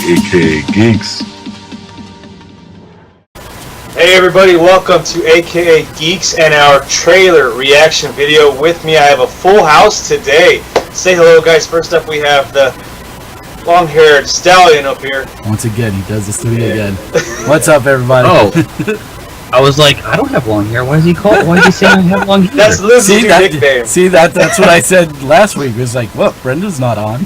aka Geeks. Hey everybody, welcome to AKA Geeks and our trailer reaction video. With me, I have a full house today. Say hello, guys. First up, we have the long-haired stallion up here. Once again, he does this to me again. What's up, everybody? Oh, I was like, I don't have long hair. Why is he saying I have long hair? That's Liz's new nickname. See, that's what I said last week. It was like, what? Brenda's not on.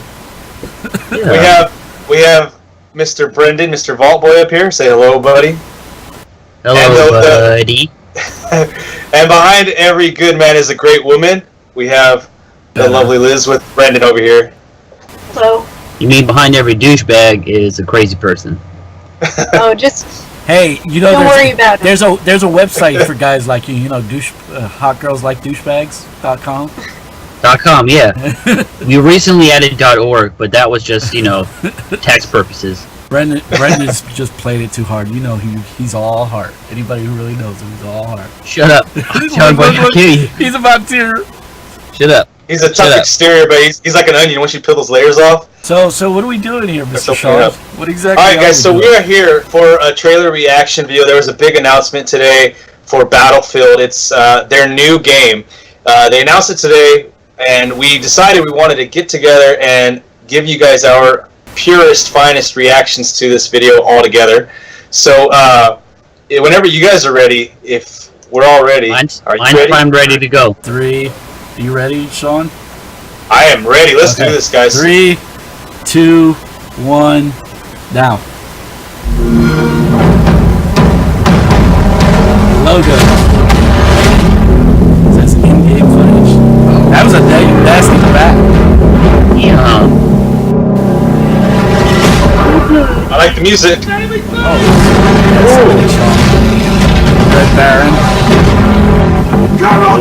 Yeah. We have Mr. Brendan, Mr. Vault Boy up here. Say hello, buddy. Hello, buddy. And behind every good man is a great woman. We have the lovely Liz with Brendan over here. Hello. You mean behind every douchebag is a crazy person? Oh, just hey, you know, don't worry about it. There's a website for guys like you. You know, hot girls like douchebags.com. .com, yeah. We recently added .org, but that was just tax purposes. Brendan's just played it too hard. You know, he's all heart. Anybody who really knows him, he's all heart. Shut up. He's about to. Shut up. He's a tough exterior, but he's like an onion once you peel those layers off. So what are we doing here, Mr. Shaw? What exactly? All right, guys. So we are here for a trailer reaction video. There was a big announcement today for Battlefield. It's their new game. They announced it today, and we decided we wanted to get together and give you guys our purest, finest reactions to this video all together. So whenever you guys are ready, if we're all ready, mine's ready? I'm ready to go. 3. Are you ready, Sean? I am ready. Let's do this, guys. 3, 2, 1, now. Logo. That's in-game footage. That was a nasty back. Yeah. I like the music. Oh, that's really Sean. Red Baron. Come on,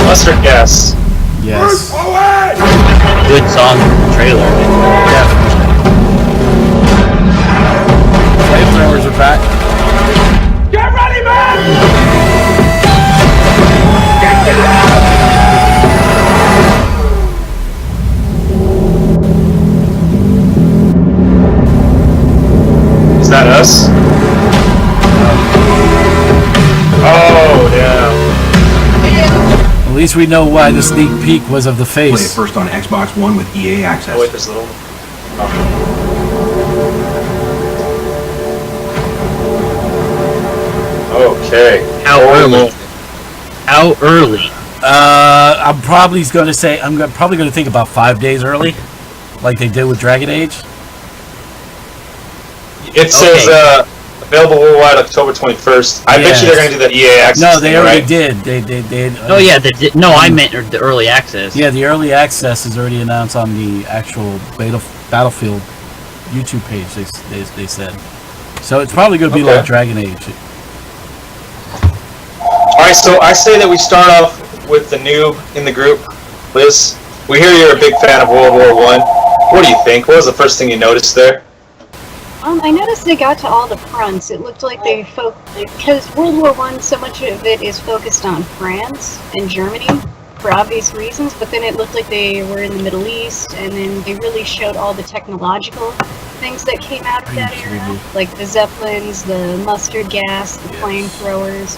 Mustard gas. Yes. Good song trailer. Definitely. Flamethrowers are back. Get ready, man! Is that us? Oh, yeah. At least we know why the sneak peek was of the Play it face. first on Xbox One with EA Access. Oh, wait, there's a little... Okay. How early? How early? I'm probably going to think about 5 days early, like they did with Dragon Age. It says available worldwide October 21st. I bet you they're going to do that EA Access. No, they already right? did. They did. Oh yeah, no, I meant the early access. Yeah, the early access is already announced on the actual Battlefield YouTube page. They said. So it's probably going to be like Dragon Age. Alright, so I say that we start off with the noob in the group. Liz, we hear you're a big fan of World War I. What do you think? What was the first thing you noticed there? I noticed they got to all the fronts. It looked like they because World War I, so much of it is focused on France and Germany for obvious reasons, but then it looked like they were in the Middle East, and then they really showed all the technological things that came out of that era, like the Zeppelins, the mustard gas, the flamethrowers.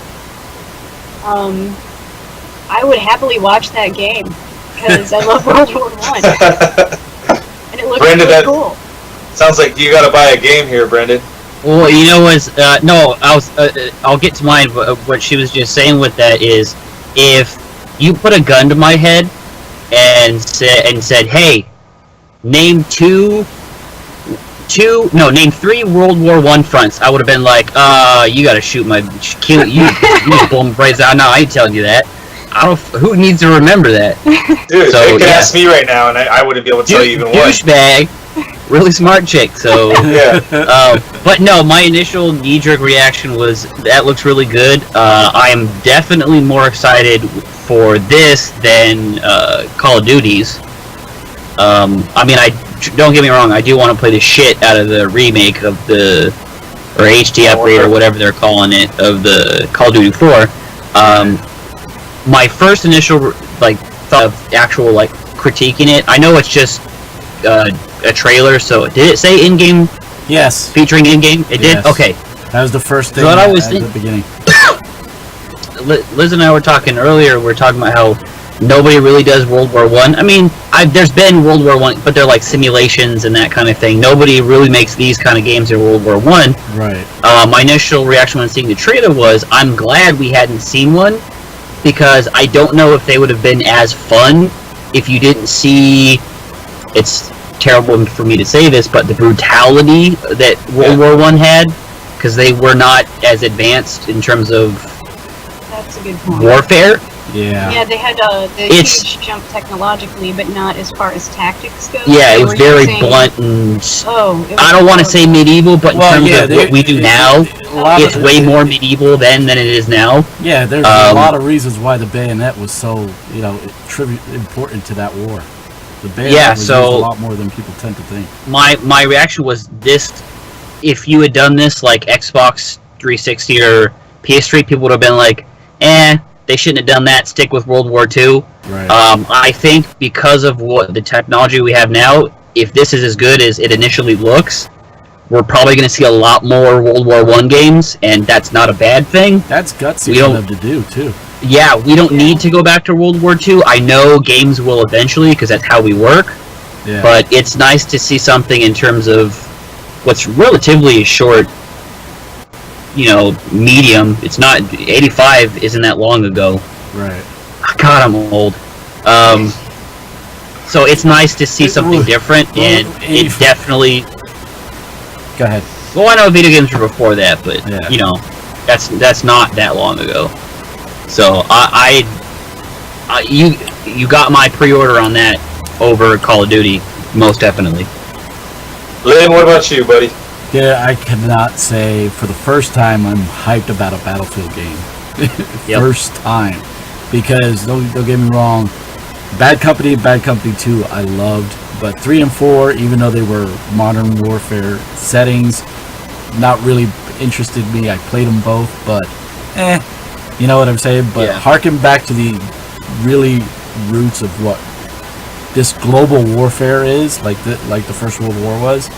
I would happily watch that game because I love World War I, and it looks really cool. Sounds like you gotta buy a game here, Brendan. Well, you know I'll get to mine. What she was just saying with that is, if you put a gun to my head and said, hey, name three World War I fronts, I would have been like, you gotta shoot my kill you blow my brains out. No, I ain't telling you that. Who needs to remember that? Dude, so, you could ask me right now, and I wouldn't be able to tell you even what. Douchebag, really smart chick. So, yeah. But no, my initial knee-jerk reaction was that looks really good. I am definitely more excited for this than Call of Duty's. I mean, don't get me wrong, I do want to play the shit out of the remake of the or HD upgrade or whatever they're calling it of the Call of Duty 4. My first initial thought of actual critiquing it. I know it's just a trailer, so did it say in-game? Yes. Featuring in-game? It did? Yes. Okay. That was the first thing So what I was at the beginning. Liz and I were talking earlier. We were talking about how nobody really does World War One. I mean, there's been World War One, but they're like simulations and that kind of thing. Nobody really makes these kind of games in World War One. Right. My initial reaction when seeing the trailer was, I'm glad we hadn't seen one, because I don't know if they would have been as fun if you didn't see. It's terrible for me to say this, but the brutality that World War One had, because they were not as advanced in terms of That's a good point. warfare. Yeah. Yeah, they had the huge jump technologically, but not as far as tactics go. Yeah, They it was were very using- blunt and. Oh, it was I don't want to say medieval, but in terms of what we do now, it's way more medieval then than it is now. Yeah, there's a lot of reasons why the bayonet was so, important to that war. The bayonet was used a lot more than people tend to think. My reaction was this: if you had done this like Xbox 360 or PS3, people would have been like, they shouldn't have done that. Stick with World War II. Right. I think because of what the technology we have now, if this is as good as it initially looks, we're probably going to see a lot more World War I games, and that's not a bad thing. That's gutsy for them to do, too. Yeah, we don't need to go back to World War II. I know games will eventually, because that's how we work. Yeah. But it's nice to see something in terms of what's relatively a short, medium. It's not 85 isn't that long ago. Right. God, I'm old. So it's nice to see something different, and it definitely. Go ahead. Well, I know video games were before that, but yeah. that's not that long ago. So you got my pre-order on that over Call of Duty, most definitely. Lynn, what about you, buddy? Yeah, I cannot say for the first time I'm hyped about a Battlefield game. First time. Because, don't get me wrong, Bad Company 2 I loved, but 3 and 4, even though they were modern warfare settings, not really interested me. I played them both, but you know what I'm saying? But harken back to the really roots of what this global warfare is, like the First World War was,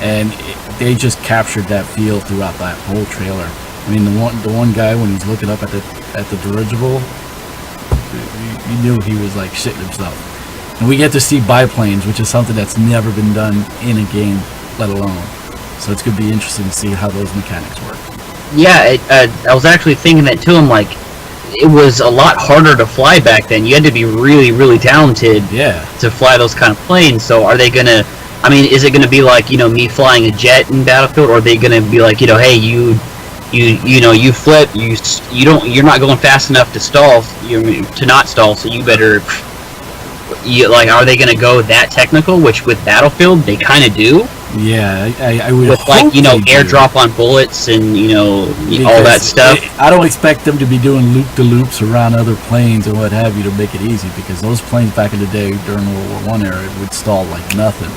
and they just captured that feel throughout that whole trailer. I mean, the one guy when he's looking up at the dirigible, you knew he was like shitting himself. And we get to see biplanes, which is something that's never been done in a game, let alone. So it's going to be interesting to see how those mechanics work. Yeah, I was actually thinking that too. I'm like, it was a lot harder to fly back then. You had to be really, really talented to fly those kind of planes. So are they going to, I mean, is it going to be like, me flying a jet in Battlefield, or are they going to be like, hey, you flip, you're not going fast enough to stall, to not stall, so you better, are they going to go that technical, which with Battlefield, they kind of do? Yeah, I would with hope airdrop on bullets and, all that stuff. I don't expect them to be doing loop-de-loops around other planes and what have you to make it easy, because those planes back in the day during World War I era would stall like nothing.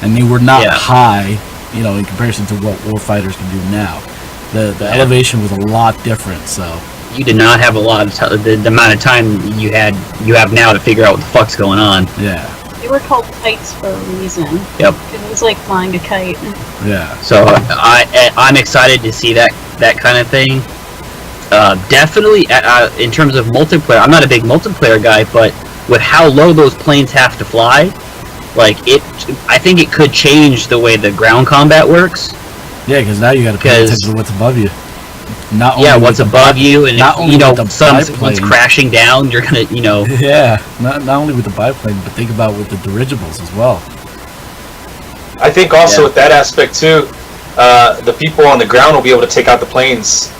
And they were not high, in comparison to what warfighters can do now. The elevation was a lot different, so you did not have a lot of the amount of time you have now to figure out what the fuck's going on. Yeah. They were called kites for a reason. Yep. Because it was like flying a kite. Yeah. So I'm excited to see that kind of thing. Definitely in terms of multiplayer, I'm not a big multiplayer guy, but with how low those planes have to fly, I think it could change the way the ground combat works. Yeah, because now you got to pay attention to what's above you. What's above you, and if someone's crashing down, you're gonna, Yeah, not only with the biplane, but think about with the dirigibles as well. I think also with that aspect too, the people on the ground will be able to take out the planes,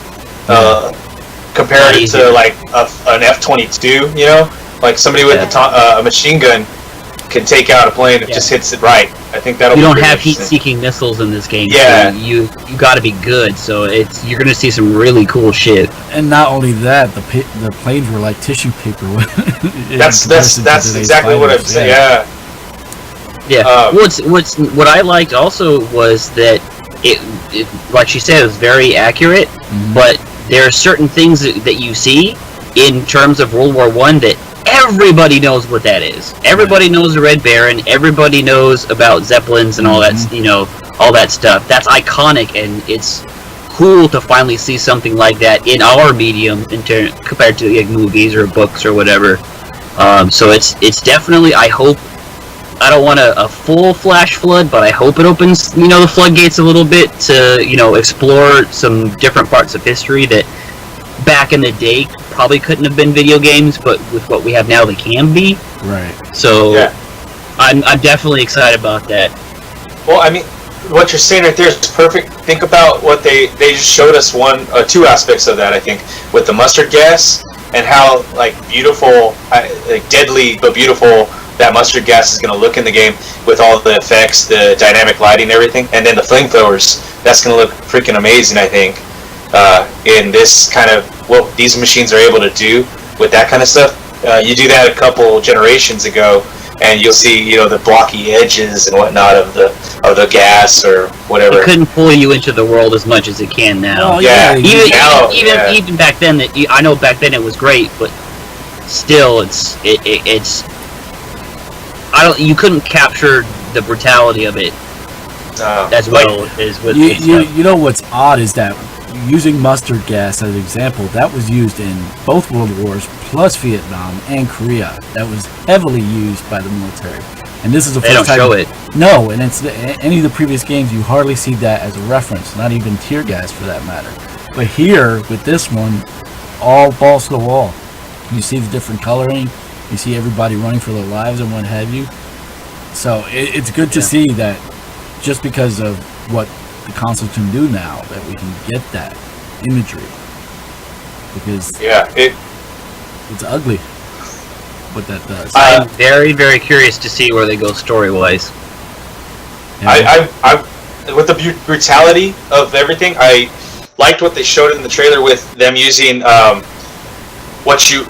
compared to like an F-22. Like somebody with a machine gun can take out a plane if it just hits it right. I think that'll. You don't have heat-seeking missiles in this game. Yeah, so you got to be good. So you're gonna see some really cool shit. And not only that, the planes were like tissue paper. That's exactly what I'm saying. Yeah. Yeah. What I liked also was that like she said, it was very accurate. But there are certain things that you see in terms of World War One that everybody knows what that is. Everybody knows the Red Baron. Everybody knows about Zeppelins and all that, all that stuff. That's iconic, and it's cool to finally see something like that in our medium compared to like movies or books or whatever. So it's definitely, I hope, I don't want a full flash flood, but I hope it opens, the floodgates a little bit to, explore some different parts of history that back in the day probably couldn't have been video games, but with what we have now, they can be. Right. So, I'm definitely excited about that. Well, I mean, what you're saying right there is perfect. Think about what they just showed us two aspects of that, I think, with the mustard gas and how, like, beautiful, like, deadly but beautiful that mustard gas is going to look in the game with all the effects, the dynamic lighting, everything, and then the flamethrowers. That's going to look freaking amazing, I think, in this kind of what these machines are able to do with that kind of stuff. You do that a couple generations ago, and you'll see, the blocky edges and whatnot of the gas or whatever. It couldn't pull you into the world as much as it can now. Oh, yeah. Even back then, I know back then it was great, but still, it's. You couldn't capture the brutality of it as well as with you know what's odd is that using mustard gas as an example, that was used in both World Wars plus Vietnam and Korea. That was heavily used by the military, and this is the first time. They don't show it. No, and it's any of the previous games you hardly see that as a reference, not even tear gas for that matter. But here with this one, all balls to the wall. You see the different coloring. You see everybody running for their lives and what have you. So it's good to see that just because of what the console can do now, that we can get that imagery. Because it's ugly what that does. I'm very, very curious to see where they go story-wise. Yeah. I with the brutality of everything, I liked what they showed in the trailer with them using what you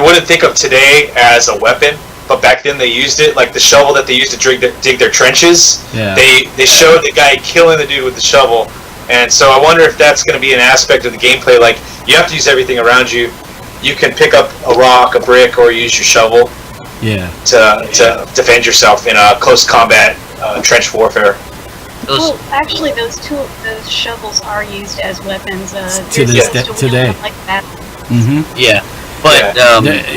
wouldn't think of today as a weapon, but back then they used it, like the shovel that they used to dig their trenches. Yeah. They showed the guy killing the dude with the shovel, and so I wonder if that's going to be an aspect of the gameplay. Like, you have to use everything around you. You can pick up a rock, a brick, or use your shovel. To defend yourself in a close combat trench warfare. Well, actually, those shovels are used as weapons today. Like that. Yeah, but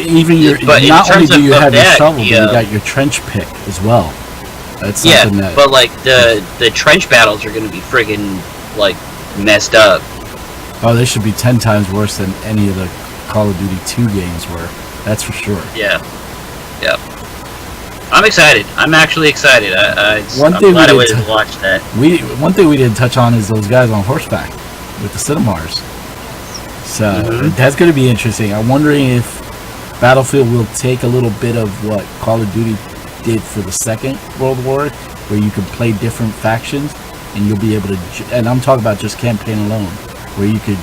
even not only do you have your shovel, but you got your trench pick as well. That's something that. But like the trench battles are going to be friggin' like messed up. Oh, they should be 10 times worse than any of the Call of Duty 2 games were. That's for sure. Yeah. I'm excited. I'm actually excited. I'm glad I waited to watch that. One thing we didn't touch on is those guys on horseback with the Cinemars. So that's going to be interesting. I'm wondering if Battlefield will take a little bit of what Call of Duty did for the Second World War, where you could play different factions, and you'll be able to. And I'm talking about just campaign alone, where you could,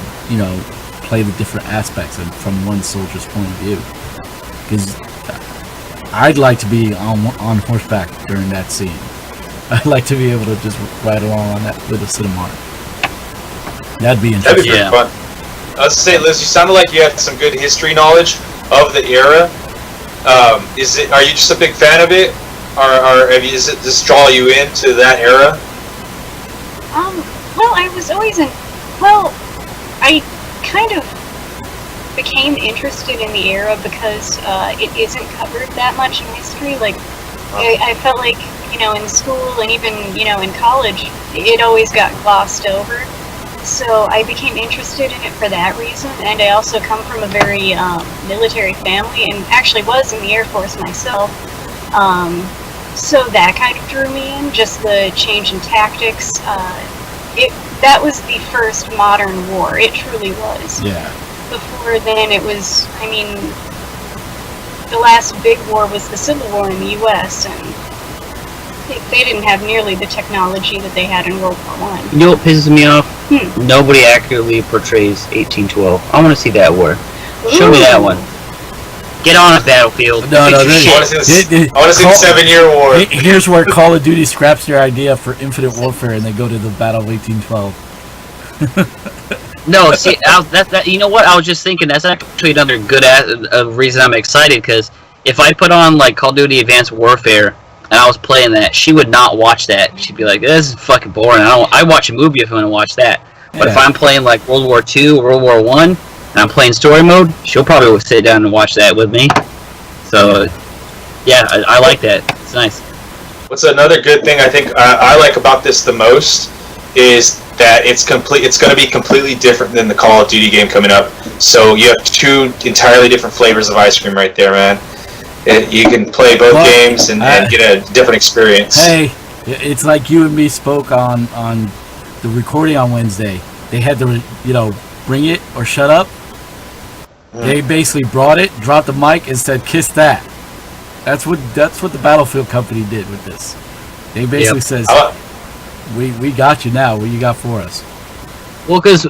play the different aspects and from one soldier's point of view. Because I'd like to be on horseback during that scene. I'd like to be able to just ride along on that with a Cinemar. That'd be interesting. That'd be pretty fun. I was going to say, Liz, you sounded like you had some good history knowledge of the era. Are you just a big fan of it, or does it just draw you into that era? Well, I was always I kind of became interested in the era because it isn't covered that much in history. Like, I felt like, in school and even, in college, it always got glossed over. So I became interested in it for that reason, and I also come from a very military family, and actually was in the Air Force myself. So that kind of drew me in, just the change in tactics. That was the first modern war. It truly was. Yeah. Before then, it was, the last big war was the Civil War in the U.S., and they didn't have nearly the technology that they had in World War I. You know what pisses me off? Nobody accurately portrays 1812. I want to see that war. Show me that one. Get on a battlefield. No, Fix no, your this- shit. I want to see the 7-year war. Here's where Call of Duty scraps their idea for Infinite Warfare and they go to the Battle of 1812. No, see, that you know what? I was just thinking that's actually another good reason I'm excited, because if I put on like Call of Duty Advanced Warfare and I was playing that, she would not watch that. She'd be like, "This is fucking boring. I watch a movie if I want to watch that." But if Yeah. I'm playing like World War II, World War I, and I'm playing story mode, she'll probably sit down and watch that with me. So, yeah, I like that. It's nice. What's another good thing I think I like about this the most is that it's going to be completely different than the Call of Duty game coming up. So you have two entirely different flavors of ice cream right there, man. You can play both games and get a different experience. Hey, it's like you and me spoke on the recording on Wednesday. They had to, bring it or shut up. They basically brought it, dropped the mic, and said, "Kiss that." That's what the Battlefield company did with this. They basically says, "We got you now. What you got for us?" Well, because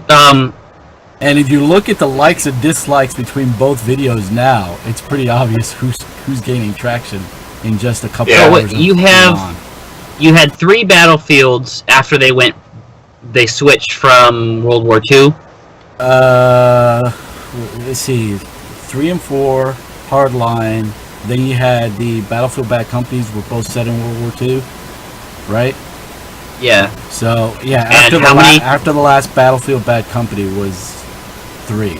And if you look at the likes and dislikes between both videos now, it's pretty obvious who's gaining traction in just a couple hours. You had 3 battlefields after they switched from World War II. Let's see, 3 and 4, Hardline. Then you had the Battlefield Bad Companies were both set in World War II, right? Yeah. So yeah, And after the last Battlefield Bad Company was 3.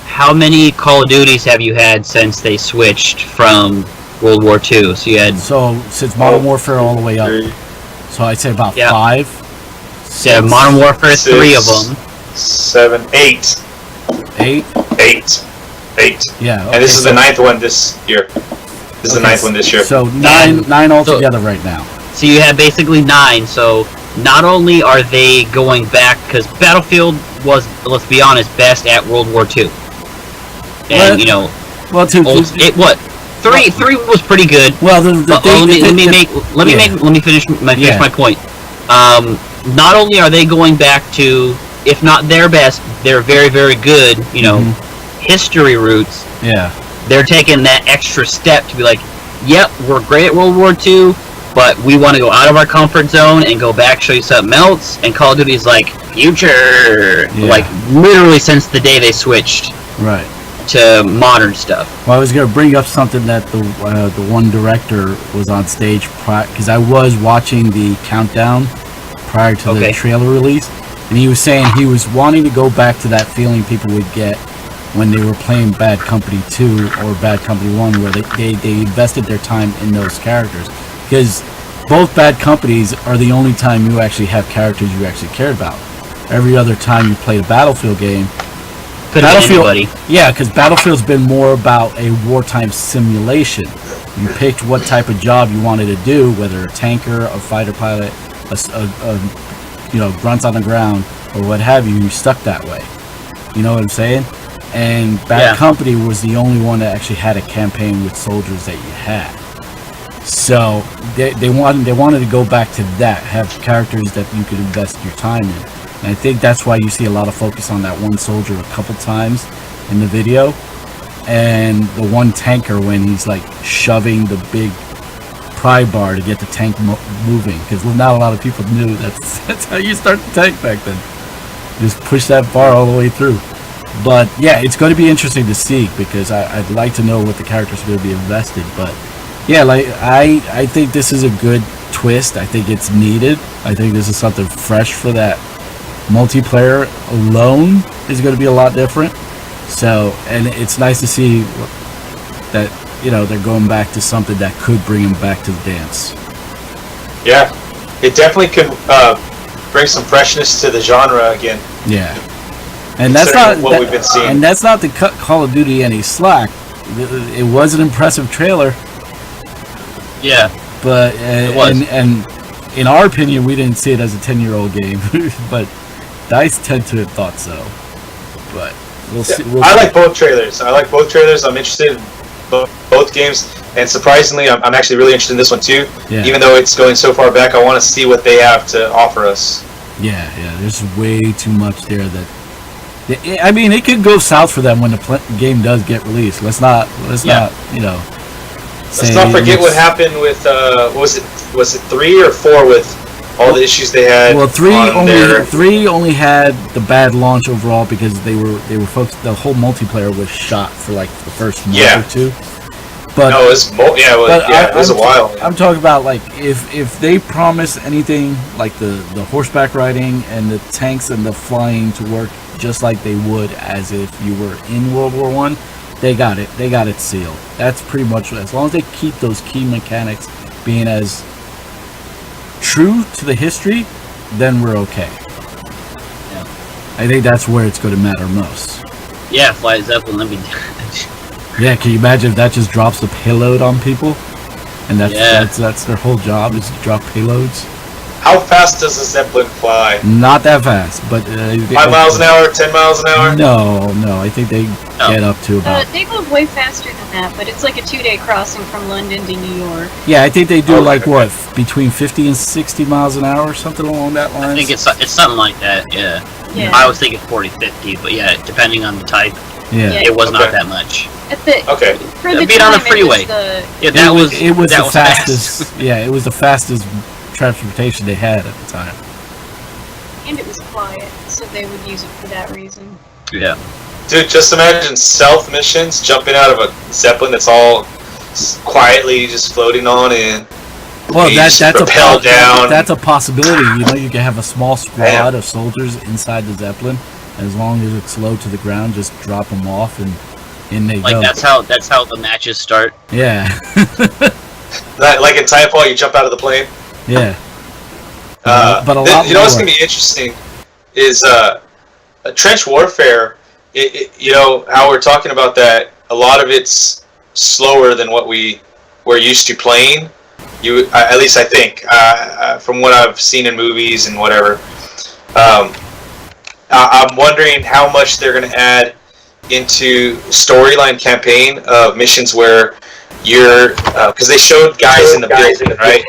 How many Call of Duties have you had since they switched from World War II? So you had Since Modern Warfare all the way up. So I'd say about 5. Yeah, Modern Warfare, 6, 3 of them. 7, 8. 8. 8. Yeah. Okay, And this is the 9th one this year. This is the 9th one this year. So 9 altogether right now. So you have basically 9. So not only are they going back, because Battlefield was, let's be honest, best at World War II. And well, 2. Three was pretty good. Well, let me finish my point. Not only are they going back to, if not their best, they're very, very good, history roots. Yeah. They're taking that extra step to be like, yep, we're great at World War II, but we want to go out of our comfort zone and go back, show you something else. And Call of Duty's like, future! Yeah. Like, literally since the day they switched Right. to modern stuff. Well, I was going to bring up something that the one director was on stage because I was watching the countdown prior to the trailer release, and he was saying he was wanting to go back to that feeling people would get when they were playing Bad Company 2 or Bad Company 1, where they invested their time in those characters. Because both Bad Companies are the only time you actually have characters you actually cared about. Every other time you played a Battlefield game, yeah, because Battlefield's been more about a wartime simulation. You picked what type of job you wanted to do, whether a tanker, a fighter pilot, grunts on the ground, or what have you. You stuck that way. You know what I'm saying? And Bad Company was the only one that actually had a campaign with soldiers that you had. So they wanted to go back to that, have characters that you could invest your time in. And I think that's why you see a lot of focus on that one soldier a couple times in the video, and the one tanker when he's like shoving the big pry bar to get the tank moving, because not a lot of people knew that's how you start the tank back then. Just push that bar all the way through. But yeah, it's going to be interesting to see, because I'd like to know what the characters are going to be invested. But yeah, like I think this is a good twist. I think it's needed. I think this is something fresh for that. Multiplayer alone is going to be a lot different. So, and it's nice to see that they're going back to something that could bring them back to the dance. Yeah, it definitely could bring some freshness to the genre again. Yeah, and that's not what we've been seeing. And that's not to cut Call of Duty any slack. It was an impressive trailer. Yeah, but it was. And in our opinion, we didn't see it as a 10-year-old game, but DICE tend to have thought so. But we'll see. I like both trailers. I'm interested in both games, and surprisingly, I'm actually really interested in this one too. Yeah. Even though it's going so far back, I want to see what they have to offer us. Yeah. There's way too much there that I mean, it could go south for them when the game does get released. Let's not, Let's not forget what happened with was it 3 or 4 with all the issues they had. Well, 3 only had the bad launch overall because they were focused. The whole multiplayer was shot for like the first month or 2. But no, it was a while. I'm talking about like if they promise anything like the horseback riding and the tanks and the flying to work just like they would as if you were in World War One, they got it. They got it sealed. That's pretty much as long as they keep those key mechanics being as true to the history, then we're okay. Yeah. I think that's where it's going to matter most. Yeah, fly Zeppelin. Let me. Yeah, can you imagine if that just drops the payload on people? And that's their whole job is to drop payloads. How fast does a Zeppelin fly? Not that fast, but 5 miles an hour, 10 miles an hour? No, I think they get up to about. They go way faster than that, but it's like a 2-day crossing from London to New York. Yeah, I think they do between 50 and 60 miles an hour or something along that line. I think it's something like that. Yeah. I was thinking 40, 50, but yeah, depending on the type. Yeah. It was not that much. For the being on the freeway. It was the fastest. It was the fastest transportation they had at the time. And it was quiet, so they would use it for that reason. Yeah. Dude, just imagine stealth missions, jumping out of a Zeppelin that's all quietly just floating on and that's a possibility. You know, you can have a small squad of soldiers inside the Zeppelin. As long as it's low to the ground, just drop them off and in they go. That's how the matches start. Yeah. Like in Titanfall, you jump out of the plane. Yeah. But a lot. You know what's gonna be interesting is a trench warfare. You know how we're talking about that. A lot of it's slower than what we're used to playing. At least I think, from what I've seen in movies and whatever. I'm wondering how much they're going to add into storyline campaign of missions where you're, because they showed guys in the building, right?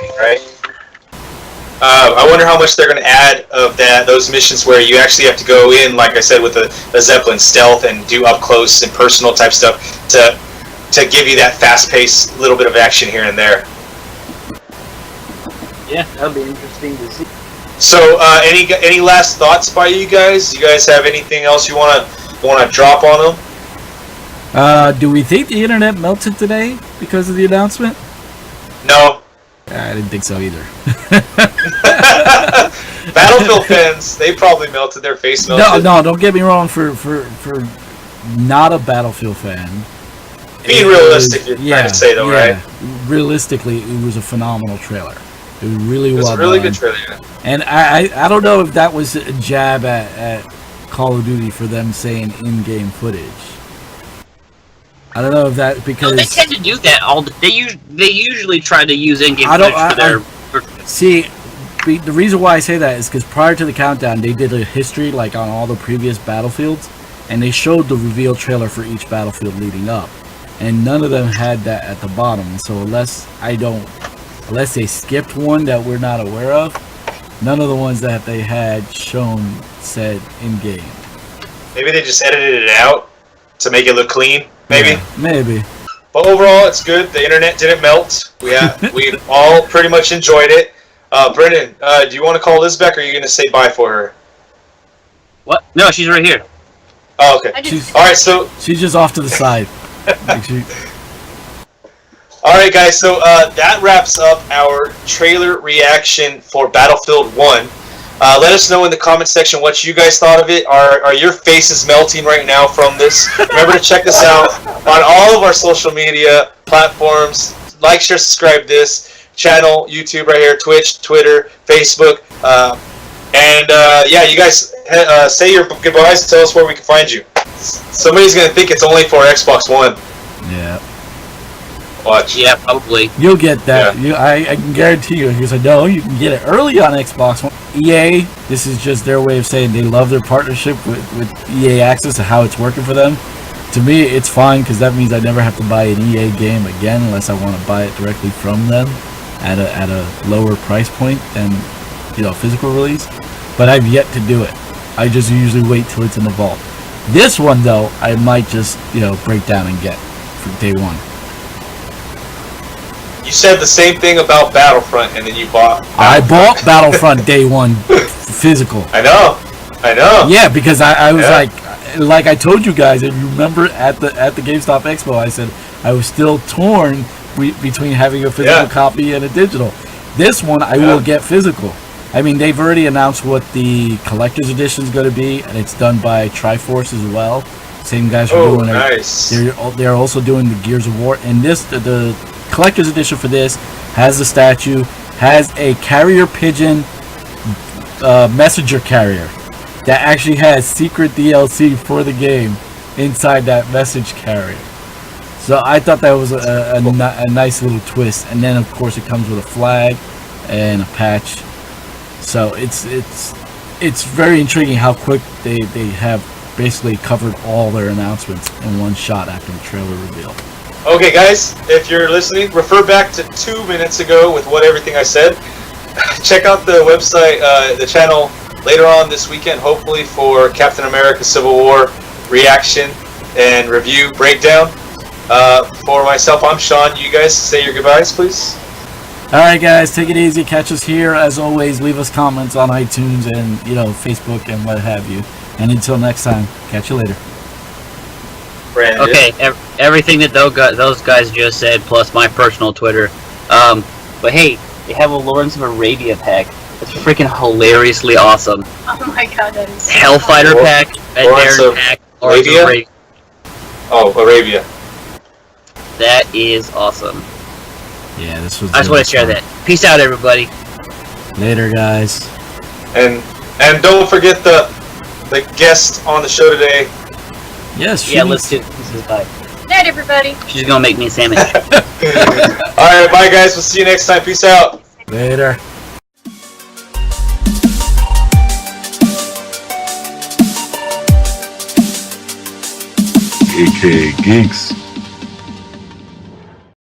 I wonder how much they're going to add of those missions where you actually have to go in, like I said, with a Zeppelin stealth and do up close and personal type stuff to give you that fast paced little bit of action here and there. Yeah, that'll be interesting to see. So, any last thoughts by you guys? You guys have anything else you want to drop on them? Do we think the internet melted today because of the announcement? No. I didn't think so either. Battlefield fans, they probably melted. Their face melted. No, don't get me wrong. For not a Battlefield fan. Being realistic, you're trying to say though, right? Realistically, it was a phenomenal trailer. It was really well done. It was a really good trailer, yeah. And I don't know if that was a jab at Call of Duty for them saying in-game footage. I don't know if that because they tend to do that they usually try to use in-game footage for their. See, the reason why I say that is because prior to the countdown, they did a history like on all the previous Battlefields, and they showed the reveal trailer for each Battlefield leading up, and none of them had that at the bottom. So unless they skipped one that we're not aware of, none of the ones that they had shown said in-game. Maybe they just edited it out to make it look clean. Maybe. Yeah, maybe. But overall, it's good. The internet didn't melt. We all pretty much enjoyed it. Brendan, do you want to call Liz back, or are you going to say bye for her? What? No, she's right here. Oh, okay. All right, so she's just off to the side. All right, guys. So that wraps up our trailer reaction for Battlefield 1. Let us know in the comment section what you guys thought of it. Are your faces melting right now from this? Remember to check us out on all of our social media platforms. Like, share, subscribe this channel, YouTube right here, Twitch, Twitter, Facebook. You guys say your goodbyes and tell us where we can find you. Somebody's going to think it's only for Xbox One. Yeah. Watch. Yeah, probably. You'll get that. Yeah. I can guarantee you. He said, no, you can get it early on Xbox One. EA, this is just their way of saying they love their partnership with EA Access and how it's working for them. To me, it's fine because that means I never have to buy an EA game again unless I want to buy it directly from them at a lower price point than physical release. But I've yet to do it. I just usually wait till it's in the vault. This one though, I might just break down and get for day one. You said the same thing about Battlefront, and then you bought. I bought Battlefront day one physical. I know. Yeah, because I was like I told you guys, and you remember at the GameStop Expo, I said I was still torn between having a physical copy and a digital. This one I will get physical. I mean, they've already announced what the collector's edition is going to be, and it's done by Triforce as well. Same guys are doing it. Nice. They're also doing the Gears of War, and the collector's edition for this has the statue, has a carrier pigeon messenger carrier that actually has secret DLC for the game inside that message carrier. So I thought that was a nice little twist. And then of course it comes with a flag and a patch. So it's very intriguing how quick they have basically covered all their announcements in one shot after the trailer reveal. Okay, guys, if you're listening, refer back to 2 minutes ago with everything I said. Check out the website, the channel later on this weekend, hopefully, for Captain America Civil War reaction and review breakdown. For myself, I'm Sean. You guys say your goodbyes, please. All right, guys, take it easy. Catch us here. As always, leave us comments on iTunes and Facebook and what have you. And until next time, catch you later. Brandon. Okay, everything that those guys just said, plus my personal Twitter. But hey, they have a Lawrence of Arabia pack. It's freaking hilariously awesome. Oh my god, that is so Hellfighter funny. pack, Lawrence Baron of pack, Arabia? Oh, Arabia. That is awesome. Yeah, this was. I just want to share that. Peace out, everybody. Later, guys. And don't forget the guest on the show today. Yes. Yeah, let's do this. Is bye. Night, everybody. She's gonna make me a sandwich. Alright, bye guys. We'll see you next time. Peace out. Later. aka Geeks.